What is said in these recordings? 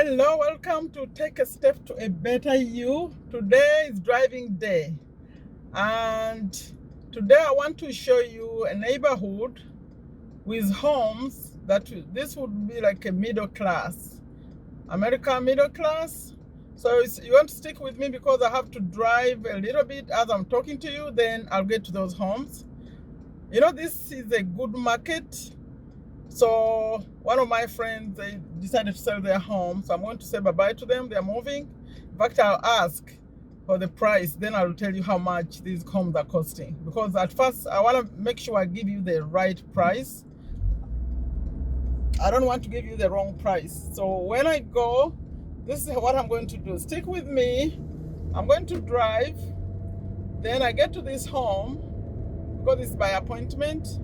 Hello, welcome to Take a Step to a Better You. Today is driving day, and today I want to show you a neighborhood with homes this would be like a middle class, American middle class. So you want to stick with me because I have to drive a little bit as I'm talking to you, then I'll get to those homes. You know, this is a good market. So one of my friends, they decided to sell their home. So I'm going to say bye-bye to them. They're moving. In fact, I'll ask for the price. Then I'll tell you how much these homes are costing. Because at first, I want to make sure I give you the right price. I don't want to give you the wrong price. So when I go, this is what I'm going to do. Stick with me. I'm going to drive. Then I get to this home because it's by appointment.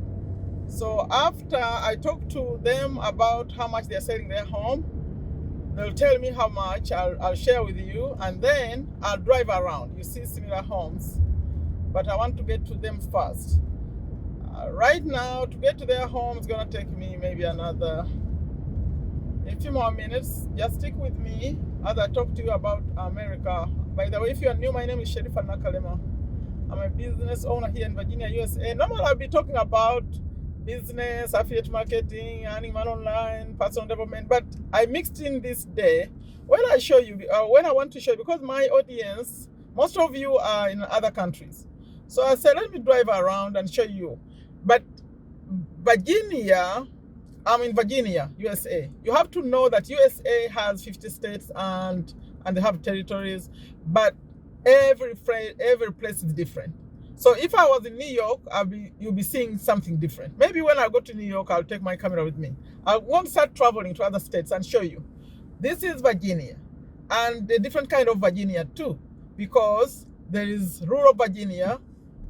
So after I talk to them about how much they're selling their home, they'll tell me how much. I'll share with you, and then I'll drive around. You see similar homes, but I want to get to them first. Right now, to get to their home, it's gonna take me maybe a few more minutes. Just stick with me as I talk to you about America. By the way, if you are new, my name is Sherifa Nakalema. I'm a business owner here in Virginia, USA. Normally, I'll be talking about business, affiliate marketing, earning money online, personal development. But I mixed in this day when I show you, when I want to show you, because my audience, most of you are in other countries. So I said, let me drive around and show you. But Virginia, I'm in Virginia, USA. You have to know that USA has 50 states and they have territories, but every place is different. So if I was in New York, you'll be seeing something different. Maybe when I go to New York, I'll take my camera with me. I want to start traveling to other states and show you. This is Virginia, and a different kind of Virginia too, because there is rural Virginia.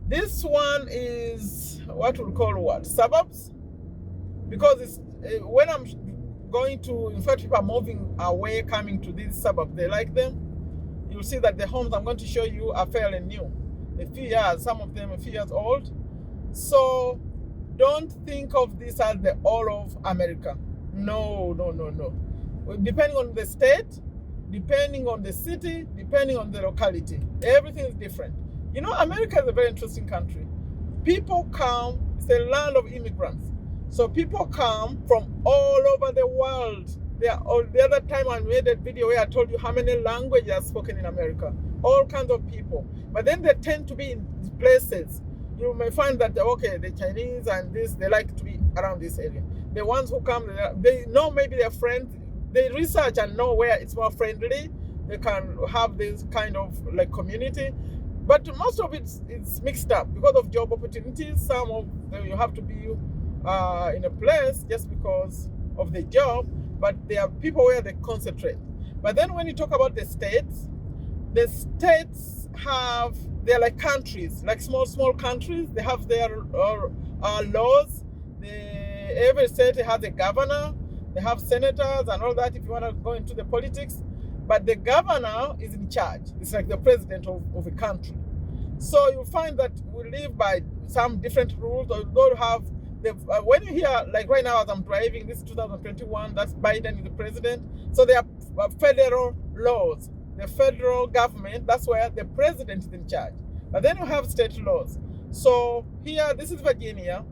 This one is what we'll call what? Suburbs? Because it's when I'm going to, in fact, people are moving away, coming to these suburbs. They like them. You'll see that the homes I'm going to show you are fairly new. A few years, some of them a few years old. So don't think of this as the all of America. No. Depending on the state, depending on the city, depending on the locality, everything is different. You know, America is a very interesting country. People come, it's a land of immigrants. So people come from all over the world. The other time I made a video where I told you how many languages are spoken in America. All kinds of people. But then they tend to be in places. You may find that, okay, the Chinese and this, they like to be around this area. The ones who come, they know maybe their friends, they research and know where it's more friendly. They can have this kind of like community. But most of it's mixed up because of job opportunities. Some of them you have to be in a place just because of the job. But there are people where they concentrate. But then when you talk about the states they're like countries, like small countries. They have their laws. Every state has a governor. They have senators and all that if you want to go into the politics. But the governor is in charge. It's like the president of a country. So you find that we live by some different rules. Or don't have when you hear, like right now as I'm driving, this is 2021, that's Biden is the president. So there are federal laws. The federal government, that's where the president is in charge. But then you have state laws. So here, this is Virginia,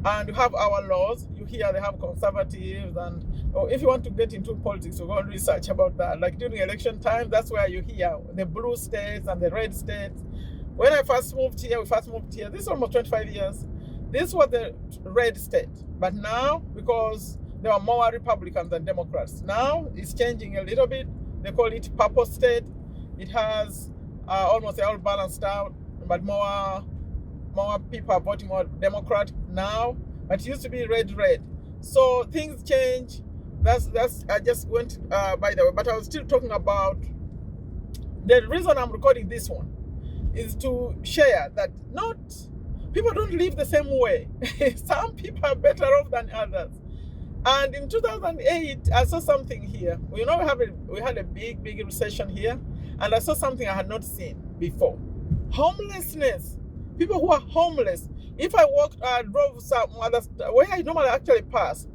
and you have our laws. You hear they have conservatives, and if you want to get into politics, you go and research about that. Like during election time, that's where you hear the blue states and the red states. When we first moved here, this is almost 25 years. This was the red state. But now, because there are more Republicans than Democrats, now it's changing a little bit. They call it purple state. It has almost all balanced out, but more people are voting more Democrat now. But it used to be red. So things change. That's. I just went by the way, but I was still talking about the reason I'm recording this one is to share that not people don't live the same way. Some people are better off than others. And in 2008, I saw something here. You know, we had a big recession here, and I saw something I had not seen before. Homelessness. People who are homeless. If I drove some other where I normally actually pass,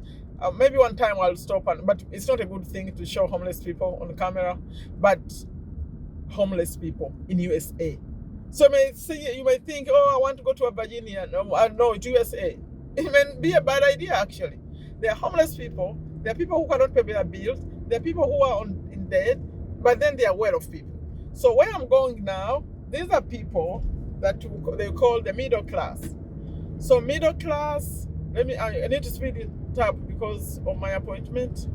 Maybe one time I'll stop, but it's not a good thing to show homeless people on camera, but homeless people in USA. So you may think, oh, I want to go to Virginia. No, it's USA. It may be a bad idea, actually. There are homeless people. There are people who cannot pay their bills. There are people who are in debt, but then they are well off people. So where I'm going now, these are people that they call the middle class. So middle class, I need to speed it up because of my appointment.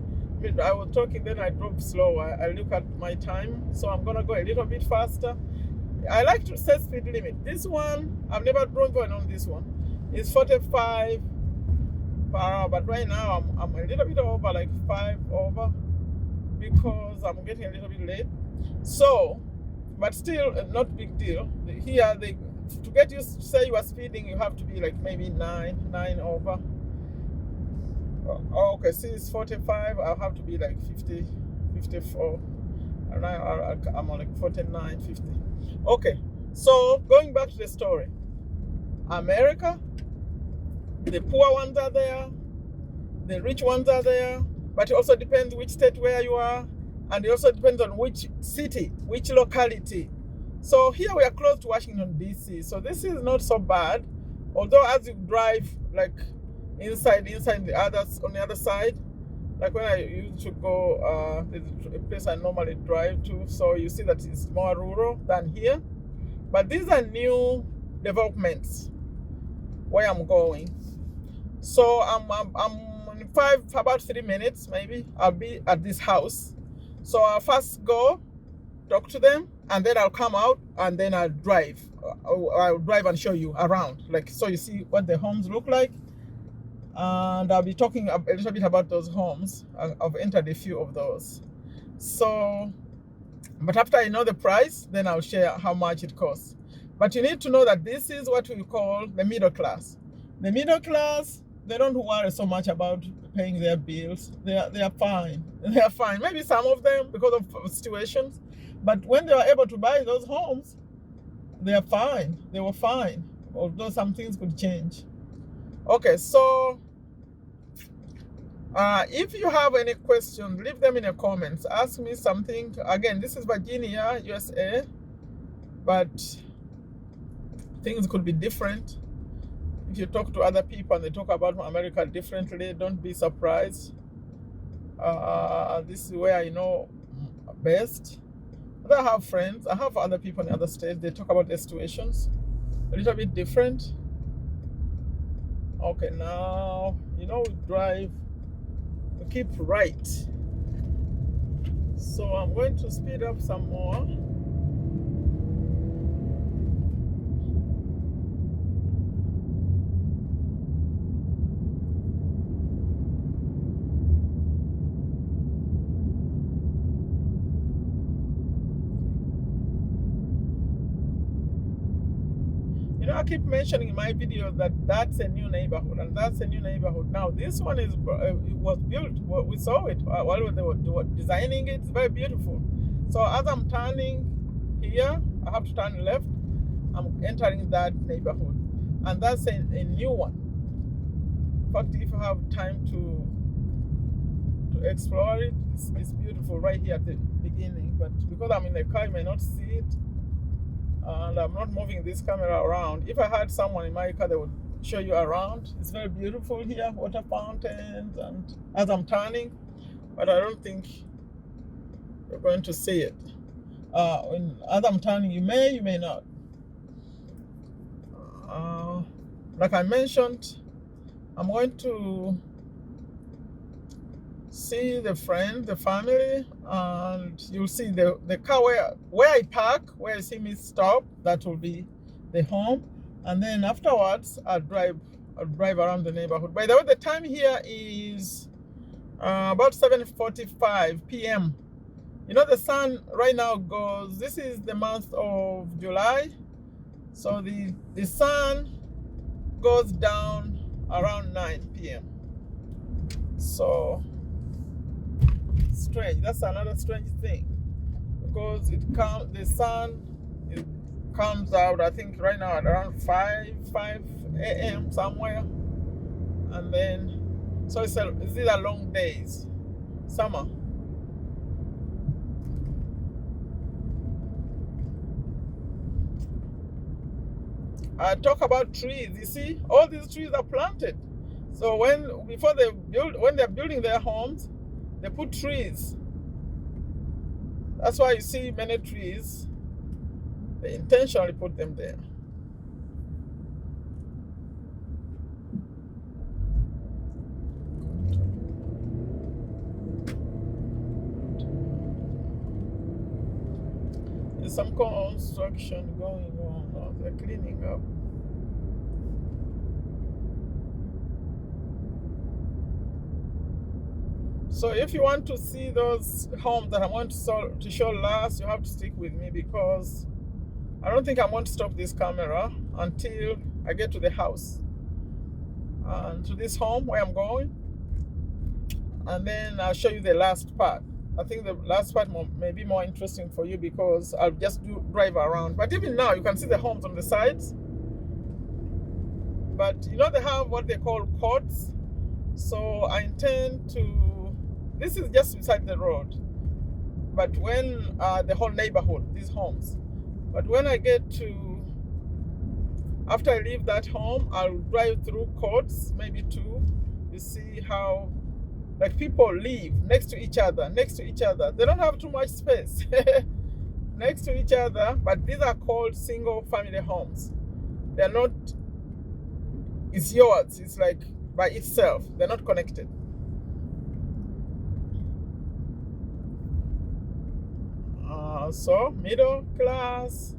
I was talking, then I drove slow. I look at my time, so I'm gonna go a little bit faster. I like to set speed limit. This one, I've never driven on this one. It's 45 per hour, but right now I'm a little bit over, like 5 over, because I'm getting a little bit late. So, but still not big deal. Here, to get you to say you are speeding, you have to be like maybe 9 over. Okay, see, it's 45. I'll have to be like 50, 54. And I'm on like 49, 50. Okay, so going back to the story. America, the poor ones are there, the rich ones are there, but it also depends which state where you are, and it also depends on which city, which locality. So here we are close to Washington, D.C., so this is not so bad, although as you drive, like inside the others on the other side, like when I used to go, there's a place I normally drive to, so you see that it's more rural than here. But these are new developments where I'm going. So I'm in about 3 minutes, maybe, I'll be at this house. So I'll first go talk to them, and then I'll come out, and then I'll drive. I'll drive and show you around, like, so you see what the homes look like. And I'll be talking a little bit about those homes. I've entered a few of those. So, but after I know the price, then I'll share how much it costs. But you need to know that this is what we call the middle class. The middle class, they don't worry so much about paying their bills. They are fine. They are fine. Maybe some of them because of situations. But when they were able to buy those homes, they are fine. They were fine. Although some things could change. Okay, so if you have any questions, leave them in the comments. Ask me something. Again, this is Virginia, USA, but things could be different. If you talk to other people and they talk about America differently, don't be surprised. This is where I know best. But I have friends. I have other people in other states. They talk about their situations a little bit different. Okay, now, we drive, we keep right. So I'm going to speed up some more. I keep mentioning in my video that that's a new neighborhood, and that's a new neighborhood. Now, this one it was built. We saw it while they were designing it. It's very beautiful. So as I'm turning here, I have to turn left. I'm entering that neighborhood, and that's a new one. In fact, if you have time to explore it, it's beautiful right here at the beginning. But because I'm in the car, you may not see it. And I'm not moving this camera around. If I had someone in my car, they would show you around. It's very beautiful here, water fountains, and as I'm turning, but I don't think you're going to see it. As I'm turning, you may not. Like I mentioned, I'm going to see the friend, the family, and you'll see the car where I park, where you see me stop, that will be the home. And then afterwards, I'll drive around the neighborhood. By the way, the time here is about 7:45 p.m. The sun right now goes, this is the month of July, so the sun goes down around 9 p.m. So strange. That's another strange thing, because the sun comes out, I think right now at around 5 a.m. somewhere, and then So these are long days, summer. I talk about trees. You see, all these trees are planted. So when they're building their homes, they put trees. That's why you see many trees. They intentionally put them there. There's some construction going on now. They're cleaning up. So if you want to see those homes that I want to show last, you have to stick with me, because I don't think I'm going to stop this camera until I get to the house and to this home where I'm going, and then I'll show you the last part. I think the last part may be more interesting for you, because I'll just drive around. But even now, you can see the homes on the sides. But you know, they have what they call courts. So I intend to, this is just beside the road, but when the whole neighborhood, these homes. But when I get to, after I leave that home, I'll drive through courts, maybe two. You see how, like, people live next to each other. They don't have too much space next to each other, but these are called single family homes. They're not, it's yours, it's like by itself. They're not connected. So middle class,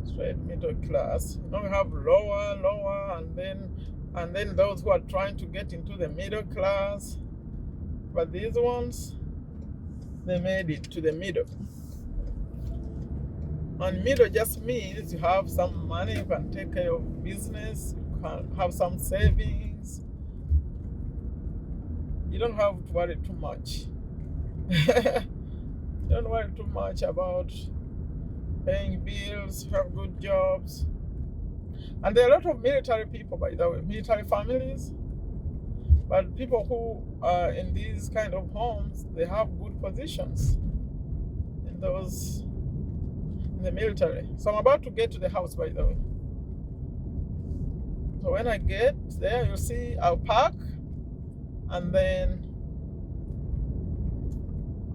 straight middle class. You know, we have lower, and then those who are trying to get into the middle class. But these ones, they made it to the middle. And middle just means you have some money, you can take care of business, you can have some savings. You don't have to worry too much. Don't worry too much about paying bills, have good jobs. And there are a lot of military people, by the way, military families. But people who are in these kind of homes, they have good positions in the military. So I'm about to get to the house, by the way. So when I get there, you'll see I'll park, and then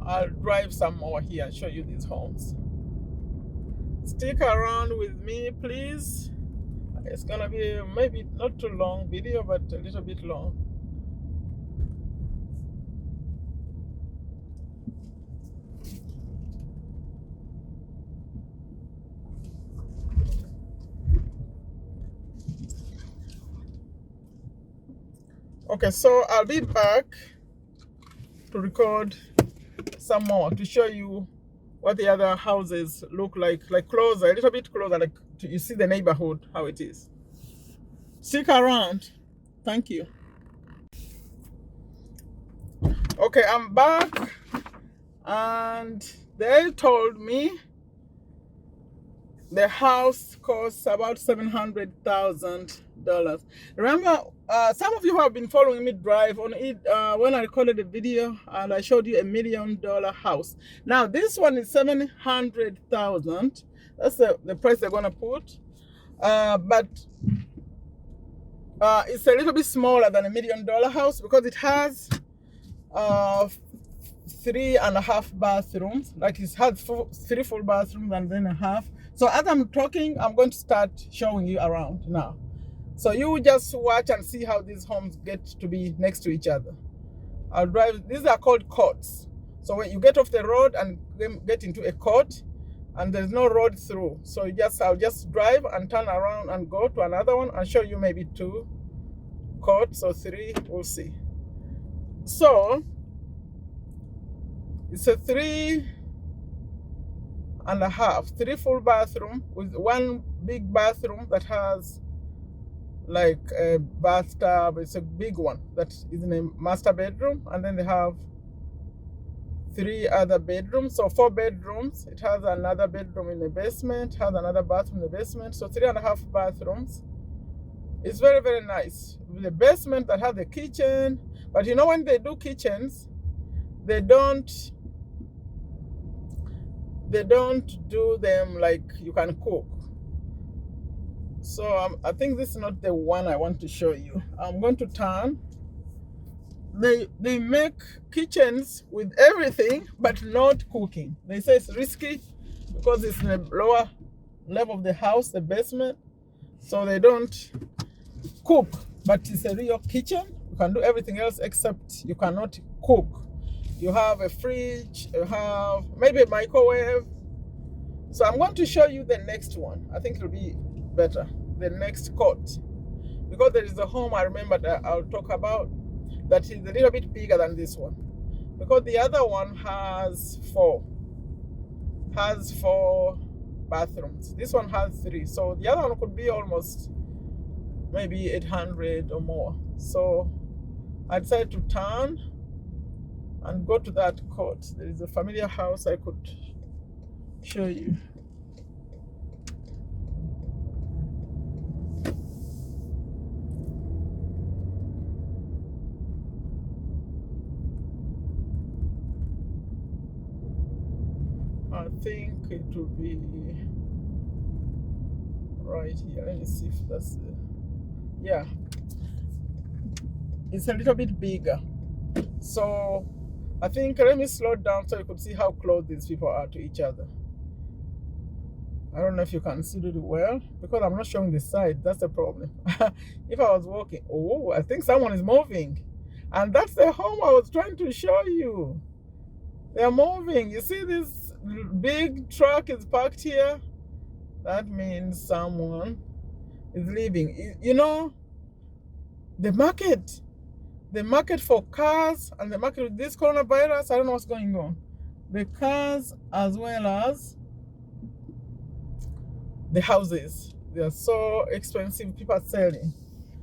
I'll drive some more here and show you these homes. Stick around with me, please. It's gonna be maybe not too long video, but a little bit long. Okay, so I'll be back to record some more, to show you what the other houses look like closer, a little bit closer, like you see the neighborhood, how it is. Stick around. Thank you. Okay, I'm back, and they told me the house costs about $700,000. Remember, some of you have been following me drive on it when I recorded a video and I showed you $1 million house. Now this one is $700,000. That's the price they're gonna put. But it's a little bit smaller than $1 million house, because it has 3.5 bathrooms. Like, it has 3 full bathrooms and then a half. So as I'm talking, I'm going to start showing you around now. So you just watch and see how these homes get to be next to each other. I'll drive. These are called courts. So when you get off the road and get into a court, and there's no road through, so I'll just drive and turn around and go to another one and show you maybe 2 courts or 3. We'll see. So it's a 3 full bathroom with 1 big bathroom that has like a bathtub. It's a big one that is in a master bedroom, and then they have 3 other bedrooms, so 4 bedrooms. It has another bedroom in the basement, has another bathroom in the basement, so 3.5 bathrooms. It's very, very nice. The basement that has the kitchen, but you know when they do kitchens, they don't do them like you can cook. So I think this is not the one I want to show you. I'm going to turn. They make kitchens with everything, but not cooking. They say it's risky because it's in the lower level of the house, the basement. So they don't cook, but it's a real kitchen. You can do everything else except you cannot cook. You have a fridge, you have maybe a microwave. So I'm going to show you the next one. I think it'll be better. The next court. Because there is a home I remember that I'll talk about that is a little bit bigger than this one. Because the other one has four bathrooms. This one has 3. So the other one could be almost maybe 800 or more. So I decided to turn and go to that court. There is a familiar house I could show you. I think it will be right here. Let me see if that's it. Yeah, it's a little bit bigger. So I think let me slow down so you could see how close these people are to each other. I don't know if you can see it well because I'm not showing the side. That's the problem. If I was walking, oh, I think someone is moving. And that's the home I was trying to show you. They're moving. You see this big truck is parked here? That means someone is leaving. You know, the market for cars and the market with this coronavirus, I don't know what's going on. The cars as well as the houses, they are so expensive. People are selling.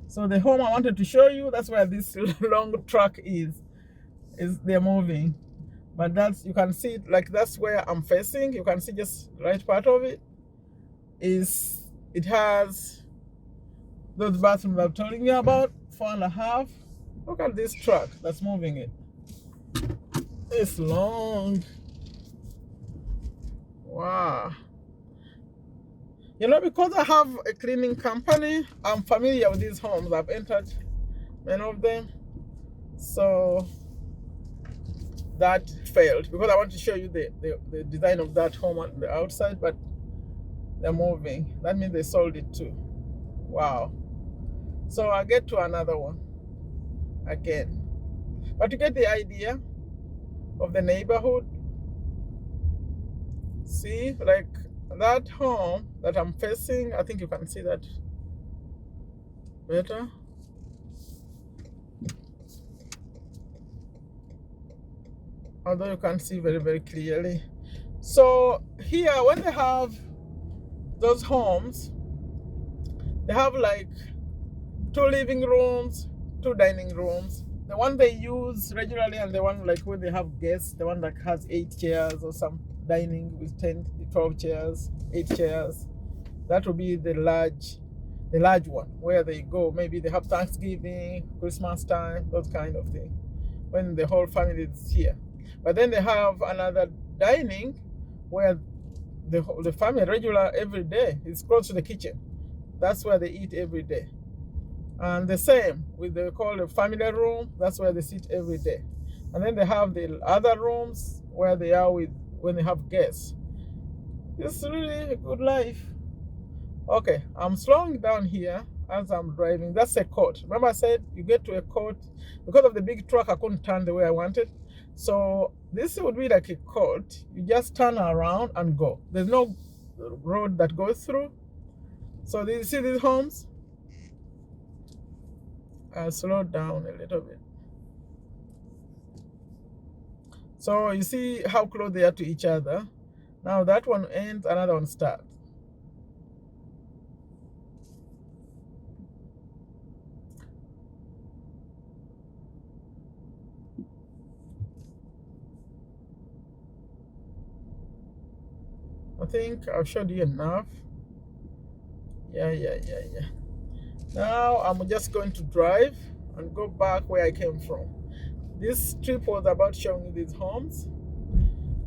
So the home I wanted to show you, that's where this long truck is they're moving. But that's, you can see it, like that's where I'm facing. You can see just right part of it is, it has those bathrooms I'm telling you about, 4.5. Look at this truck that's moving it. It's long. Wow. You know, because I have a cleaning company, I'm familiar with these homes. I've entered many of them. So that failed because I want to show you the design of that home on the outside, but they're moving. That means they sold it too. Wow. So I get to another one again. But to get the idea of the neighborhood, see, like that home that I'm facing, I think you can see that better. Although you can see very, very clearly. So here, when they have those homes, they have like 2 living rooms, 2 dining rooms. The one they use regularly and the one like when they have guests, the one that has 8 chairs or some dining with 10, 12 chairs, 8 chairs. That will be the large one where they go. Maybe they have Thanksgiving, Christmas time, those kind of thing, when the whole family is here. But then they have another dining where the family regular every day is close to the kitchen. That's where they eat every day. And the same with they call the family room. That's where they sit every day. And then they have the other rooms where they are with when they have guests. It's really a good life. Okay, I'm slowing down here as I'm driving. That's a court. Remember I said you get to a court because of the big truck. I couldn't turn the way I wanted. So this would be like a court. You just turn around and go. There's no road that goes through. So you see these homes? I'll slow down a little bit. So you see how close they are to each other. Now that one ends, another one starts. I think I've showed you enough. Yeah. Now I'm just going to drive and go back where I came from. This trip was about showing you these homes.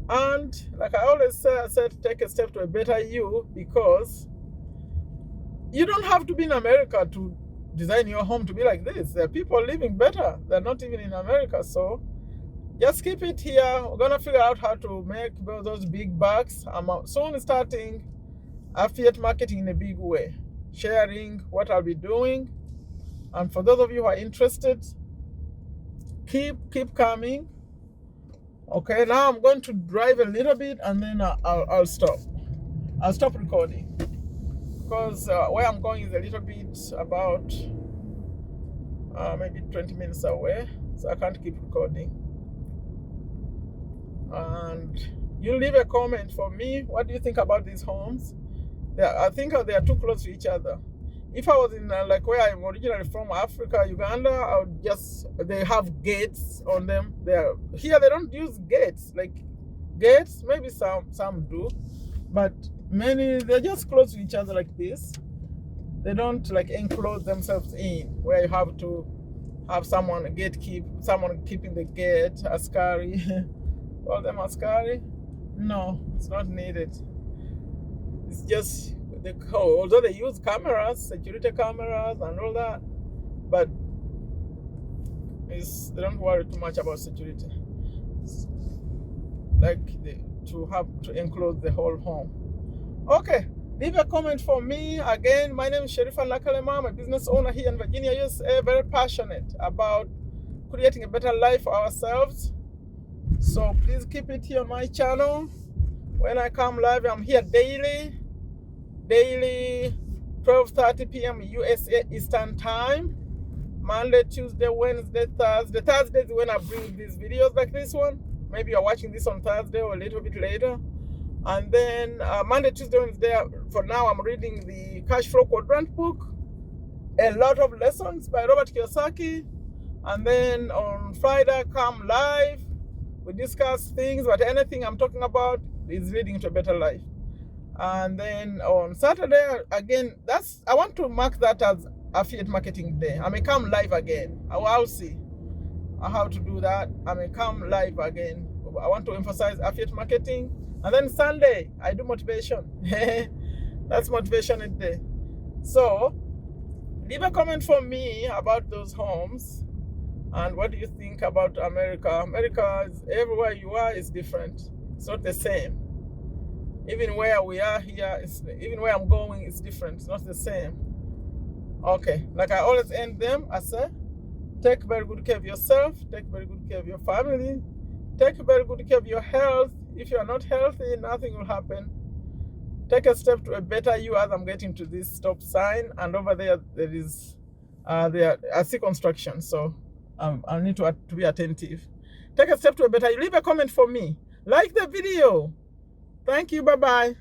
And like I always say, I said take a step to a better you, because you don't have to be in America to design your home to be like this. There are people living better. They're not even in America. So just keep it here. We're gonna figure out how to make those big bucks. I'm soon starting affiliate marketing in a big way, sharing what I'll be doing. And for those of you who are interested, keep coming. Okay, now I'm going to drive a little bit and then I'll stop. I'll stop recording because where I'm going is a little bit about maybe 20 minutes away, so I can't keep recording. And you leave a comment for me. What do you think about these homes? I think they are too close to each other. If I was in like where I'm originally from, Africa, Uganda, I would they have gates on them. Here they don't use gates, maybe some do, but many, they're just close to each other like this. They don't like enclose themselves in where you have to have someone keeping the gate, askari. Call them askari? No, it's not needed. It's just the code. Although they use cameras, security cameras and all that, but they don't worry too much about security. It's like to enclose the whole home. Okay, leave a comment for me. Again, my name is Sherifa Nakalema. I'm a business owner here in Virginia, USA. Very passionate about creating a better life for ourselves. So please keep it here on my channel. When I come live, I'm here daily 12:30 p.m. USA Eastern Time. Monday, Tuesday, Wednesday, Thursday. Thursday is when I bring these videos like this one. Maybe you're watching this on Thursday or a little bit later. And then Monday, Tuesday, Wednesday, for now I'm reading the Cash Flow Quadrant book. A lot of lessons by Robert Kiyosaki. And then on Friday, I come live. We discuss things, but anything I'm talking about is leading to a better life. And then on Saturday, again, I want to mark that as affiliate marketing day. I may come live again. I'll see how to do that. I may come live again. I want to emphasize affiliate marketing. And then Sunday, I do motivation. That's motivation day. So leave a comment for me about those homes. And what do you think about America? America, everywhere you are is different. It's not the same. Even where we are here, even where I'm going, it's different. It's not the same. Okay, like I always end them, I say, take very good care of yourself, take very good care of your family, take very good care of your health. If you are not healthy, nothing will happen. Take a step to a better you as I'm getting to this stop sign. And over there is, I see construction. So I need to be attentive. Take a step to a better you. Leave a comment for me. Like the video. Thank you. Bye-bye.